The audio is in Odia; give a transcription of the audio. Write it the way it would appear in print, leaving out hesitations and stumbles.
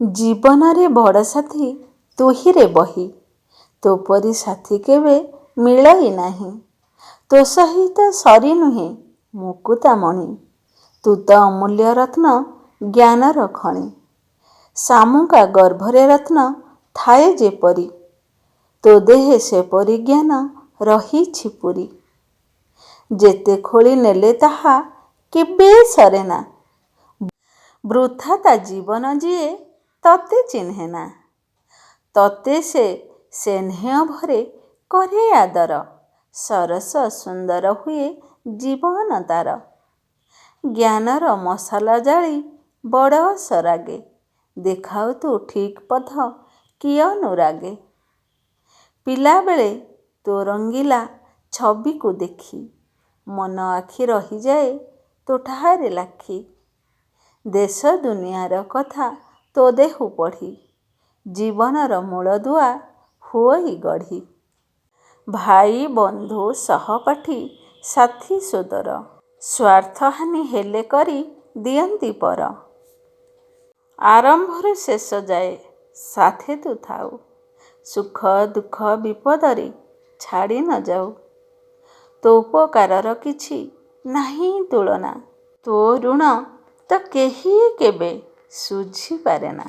ଜୀବନରେ ବଡ଼ ସାଥୀ ତୁହିରେ ବହି, ତୋ ପରି ସାଥୀ କେବେ ମିଳଇ ନାହିଁ। ତୋ ସହିତ ସରି ନୁହେଁ ମୁକୁତାମଣି, ତୁ ତ ଅମୂଲ୍ୟ ରତ୍ନ ଜ୍ଞାନର ଖଣି। ଶାମୁକା ଗର୍ଭରେ ରତ୍ନ ଥାଏ ଯେପରି, ତୋ ଦେହେ ସେପରି ଜ୍ଞାନ ରହିଛି ପୁରି। ଯେତେ ଖୋଳି ନେଲେ ତାହା କେବେ ସରେନା, ବୃଥା ତା ଜୀବନ ଯିଏ ତତେ ଚିହ୍ନେନା। ତତେ ସେ ସ୍ନେହ ଭରେ କରେ ଆଦର, ସରସ ସୁନ୍ଦର ହୁଏ ଜୀବନ ତାର। ଜ୍ଞାନର ମଶାଲ ଜାଳି ବଡ଼ ସରାଗେ, ଦେଖାଉ ତୁ ଠିକ୍ ପଥ କି ଅନୁରାଗେ। ପିଲାବେଳେ ତୋ ରଙ୍ଗିଲା ଛବିକୁ ଦେଖି, ମନ ଆଖି ରହିଯାଏ ତୋଠାରେ ଲାଖି। ଦେଶ ଦୁନିଆର କଥା ତୋ ଦେହୁ ପଢ଼ି, ଜୀବନର ମୂଳଦୁଆ ହୁଅଇ ଗଢ଼ି। ଭାଇ ବନ୍ଧୁ ସହପାଠୀ ସାଥୀ ସୋଦର, ସ୍ୱାର୍ଥହାନି ହେଲେ କରି ଦିଅନ୍ତି ପର। ଆରମ୍ଭରୁ ଶେଷ ଯାଏ ସାଥେ ତୁ ଥାଉ, ସୁଖ ଦୁଃଖ ବିପଦରେ ଛାଡ଼ି ନ ଯାଉ। ତୋ ଉପକାରର କିଛି ନାହିଁ ତୁଳନା, ତୋ ଋଣ ତ କେହି କେବେ ଶୁଝି ପାରେନା।